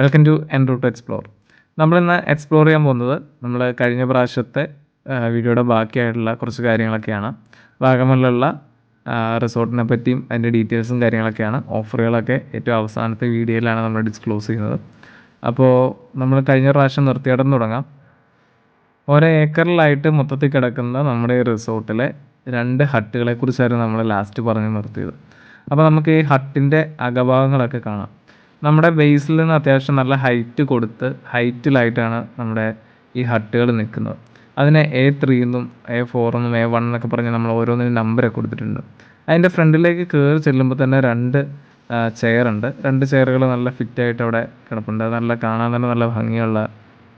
Welcome to en route explore. നമ്മളിന്ന് explore ചെയ്യാൻ പോകുന്നത് നമ്മൾ കഴിഞ്ഞ പ്രാവശ്യത്തെ വീഡിയോയുടെ ബാക്കിയായിട്ടുള്ള കുറച്ച് കാര്യങ്ങളൊക്കെയാണ്. വാഗമണിലുള്ള റിസോർട്ടിനെ പറ്റിയും അതിൻ്റെ ഡീറ്റെയിൽസും കാര്യങ്ങളൊക്കെയാണ്. ഓഫറുകളൊക്കെ ഏറ്റവും അവസാനത്തെ വീഡിയോയിലാണ് നമ്മൾ ഡിസ്ക്ലോസ് ചെയ്യുന്നത്. അപ്പോൾ നമ്മൾ കഴിഞ്ഞ പ്രാവശ്യം നിർത്തിയിടം തുടങ്ങാം. ഓരോ ഏക്കറിലായിട്ട് മൊത്തത്തിൽ കിടക്കുന്ന നമ്മുടെ ഈ റിസോർട്ടിലെ 2 ഹട്ടുകളെക്കുറിച്ചായിരുന്നു നമ്മൾ ലാസ്റ്റ് പറഞ്ഞ് നിർത്തിയത്. അപ്പോൾ നമുക്ക് ഈ ഹട്ടിൻ്റെ അകഭാഗങ്ങളൊക്കെ കാണാം. നമ്മുടെ ബേസിൽ നിന്ന് അത്യാവശ്യം നല്ല ഹൈറ്റ് കൊടുത്ത് ഹൈറ്റിലായിട്ടാണ് നമ്മുടെ ഈ ഹട്ടുകൾ നിൽക്കുന്നത്. അതിനെ A3 എന്നും A4 എന്നും A1 എന്നൊക്കെ പറഞ്ഞ് നമ്മൾ ഓരോന്നിനും നമ്പറൊക്കെ കൊടുത്തിട്ടുണ്ട്. അതിൻ്റെ ഫ്രണ്ടിലേക്ക് കയറി ചെല്ലുമ്പോൾ തന്നെ 2 ചെയറുണ്ട്. 2 ചെയറുകൾ നല്ല ഫിറ്റായിട്ട് അവിടെ കിടപ്പുണ്ട്. നല്ല കാണാൻ തന്നെ നല്ല ഭംഗിയുള്ള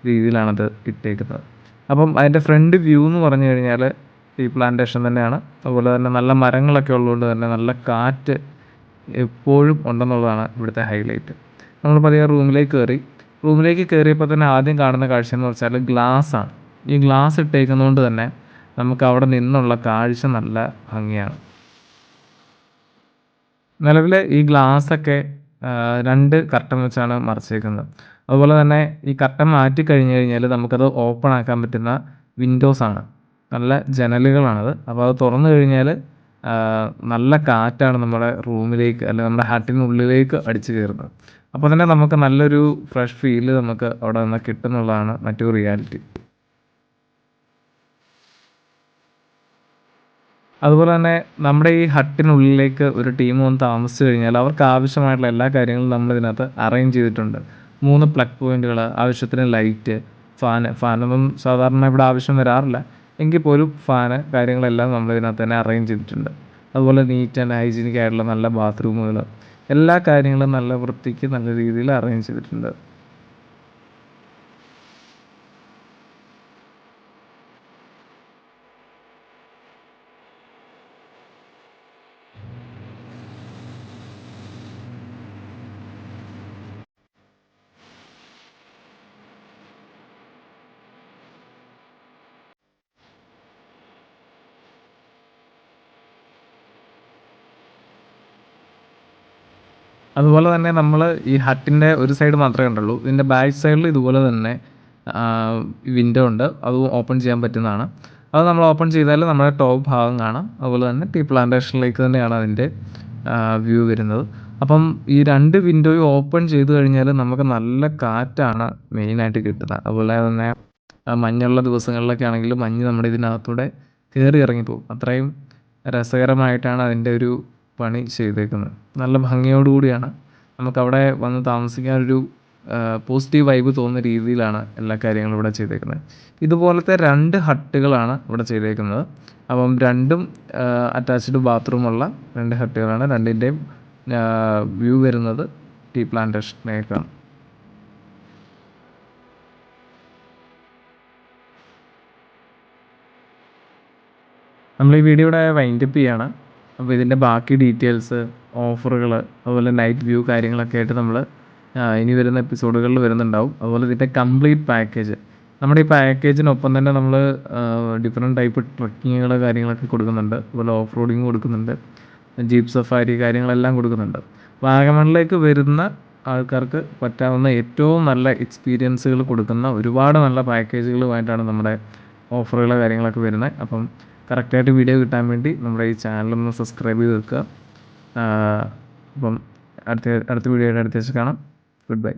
രീതിയിലാണത് ഇട്ടേക്കുന്നത്. അപ്പം അതിൻ്റെ ഫ്രണ്ട് വ്യൂ എന്ന് പറഞ്ഞു കഴിഞ്ഞാൽ ടീ പ്ലാന്റേഷൻ തന്നെയാണ്. അതുപോലെ തന്നെ നല്ല മരങ്ങളൊക്കെ ഉള്ളതുകൊണ്ട് തന്നെ നല്ല കാറ്റ് എപ്പോഴും ഉണ്ടെന്നുള്ളതാണ് ഇവിടുത്തെ ഹൈലൈറ്റ്. നമ്മൾ പതിയെ റൂമിലേക്ക് കയറിയപ്പോൾ തന്നെ ആദ്യം കാണുന്ന കാഴ്ച എന്ന് വെച്ചാൽ ഗ്ലാസ്സാണ്. ഈ ഗ്ലാസ് ഇട്ടേക്കുന്നതുകൊണ്ട് തന്നെ നമുക്ക് അവിടെ നിന്നുള്ള കാഴ്ച നല്ല ഭംഗിയാണ്. നിലവിൽ ഈ ഗ്ലാസ്സൊക്കെ 2 കർട്ടൻ വെച്ചാണ് മറച്ചേക്കുന്നത്. അതുപോലെ തന്നെ ഈ കർട്ടൻ മാറ്റി കഴിഞ്ഞ് കഴിഞ്ഞാൽ നമുക്കത് ഓപ്പൺ ആക്കാൻ പറ്റുന്ന വിൻഡോസാണ്. നല്ല ജനലുകളാണത്. അപ്പോൾ അത് തുറന്നു കഴിഞ്ഞാൽ നല്ല കാറ്റാണ് നമ്മുടെ റൂമിലേക്ക് അല്ലെങ്കിൽ നമ്മുടെ ഹട്ടിനുള്ളിലേക്ക് അടിച്ചു കയറുന്നത്. അപ്പോൾ തന്നെ നമുക്ക് നല്ലൊരു ഫ്രഷ് ഫീല് നമുക്ക് അവിടെ നിന്ന് കിട്ടുന്നുള്ളതാണ് മറ്റൊരു റിയാലിറ്റി. അതുപോലെ തന്നെ നമ്മുടെ ഈ ഹട്ടിനുള്ളിലേക്ക് ഒരു ടീം വന്ന് താമസിച്ച് കഴിഞ്ഞാൽ അവർക്ക് ആവശ്യമായിട്ടുള്ള എല്ലാ കാര്യങ്ങളും നമ്മളിതിനകത്ത് അറേഞ്ച് ചെയ്തിട്ടുണ്ട്. 3 പ്ലഗ് പോയിൻറ്റുകൾ, ആവശ്യത്തിന് ലൈറ്റ്, ഫാനൊന്നും സാധാരണ ഇവിടെ ആവശ്യം വരാറില്ല. എങ്കിൽ പോലും കാര്യങ്ങളെല്ലാം നമ്മളിതിനകത്ത് തന്നെ അറേഞ്ച് ചെയ്തിട്ടുണ്ട്. അതുപോലെ നീറ്റ് ആൻഡ് ഹൈജീനിക് ആയിട്ടുള്ള നല്ല ബാത്റൂമുകൾ, എല്ലാ കാര്യങ്ങളും നല്ല വൃത്തിക്ക് നല്ല രീതിയിൽ അറേഞ്ച് ചെയ്തിട്ടുണ്ട്. അതുപോലെ തന്നെ നമ്മൾ ഈ ഹട്ടിൻ്റെ ഒരു സൈഡ് മാത്രമേ കണ്ടുള്ളൂ. ഇതിൻ്റെ ബാക്ക് സൈഡിൽ ഇതുപോലെ തന്നെ വിൻഡോ ഉണ്ട്. അതും ഓപ്പൺ ചെയ്യാൻ പറ്റുന്നതാണ്. അത് നമ്മൾ ഓപ്പൺ ചെയ്താൽ നമ്മുടെ ടോപ്പ് ഭാഗം കാണാം. അതുപോലെ തന്നെ ടീ പ്ലാന്റേഷനിലേക്ക് തന്നെയാണ് അതിൻ്റെ വ്യൂ വരുന്നത്. അപ്പം ഈ 2 വിൻഡോയും ഓപ്പൺ ചെയ്ത് കഴിഞ്ഞാൽ നമുക്ക് നല്ല കാറ്റാണ് മെയിനായിട്ട് കിട്ടുന്നത്. അതുപോലെ തന്നെ മഞ്ഞുള്ള ദിവസങ്ങളിലൊക്കെ ആണെങ്കിലും മഞ്ഞ് നമ്മുടെ ഇതിനകത്തൂടെ കയറി ഇറങ്ങിപ്പോകും. അത്രയും രസകരമായിട്ടാണ് അതിൻ്റെ ഒരു പണി ചെയ്തേക്കുന്നത്. നല്ല ഭംഗിയോടുകൂടിയാണ് നമുക്കവിടെ വന്ന് താമസിക്കാനൊരു പോസിറ്റീവ് വൈബ് തോന്നുന്ന രീതിയിലാണ് എല്ലാ കാര്യങ്ങളും ഇവിടെ ചെയ്തേക്കുന്നത്. ഇതുപോലത്തെ 2 ഹട്ടുകളാണ് ഇവിടെ ചെയ്തേക്കുന്നത്. അപ്പം 2ഉം അറ്റാച്ച്ഡ് ബാത്റൂമുള്ള 2 ഹട്ടുകളാണ്. 2ൻ്റെയും വ്യൂ വരുന്നത് ടീ പ്ലാന്റേഷനിലേക്കാണ്. നമ്മൾ ഈ വീഡിയോ ഇവിടെ വൈൻഡപ്പ് ചെയ്യാണ്. അപ്പോൾ ഇതിൻ്റെ ബാക്കി ഡീറ്റെയിൽസ്, ഓഫറുകൾ, അതുപോലെ നൈറ്റ് വ്യൂ കാര്യങ്ങളൊക്കെ ആയിട്ട് നമ്മൾ ഇനി വരുന്ന എപ്പിസോഡുകളിൽ വരുന്നുണ്ടാവും. അതുപോലെ ഇതിൻ്റെ കംപ്ലീറ്റ് പാക്കേജ്, നമ്മുടെ ഈ പാക്കേജിനൊപ്പം തന്നെ നമ്മൾ ഡിഫറെൻറ്റ് ടൈപ്പ് ട്രക്കിങ്ങുകൾ കാര്യങ്ങളൊക്കെ കൊടുക്കുന്നുണ്ട്. അതുപോലെ ഓഫ് റോഡിങ് കൊടുക്കുന്നുണ്ട്, ജീപ്പ് സഫാരി കാര്യങ്ങളെല്ലാം കൊടുക്കുന്നുണ്ട്. വാഗമണിലേക്ക് വരുന്ന ആൾക്കാർക്ക് പറ്റാവുന്ന ഏറ്റവും നല്ല എക്സ്പീരിയൻസുകൾ കൊടുക്കുന്ന ഒരുപാട് നല്ല പാക്കേജുകളുമായിട്ടാണ് നമ്മുടെ ഓഫറുകൾ കാര്യങ്ങളൊക്കെ വരുന്നത്. അപ്പം കറക്റ്റായിട്ട് വീഡിയോ കിട്ടാൻ വേണ്ടി നമ്മുടെ ഈ ചാനലൊന്ന് സബ്സ്ക്രൈബ് ചെയ്ത് വെക്കുക. അപ്പം അടുത്ത വീഡിയോയുടെ അടുത്ത വെച്ച് കാണാം. Good bye.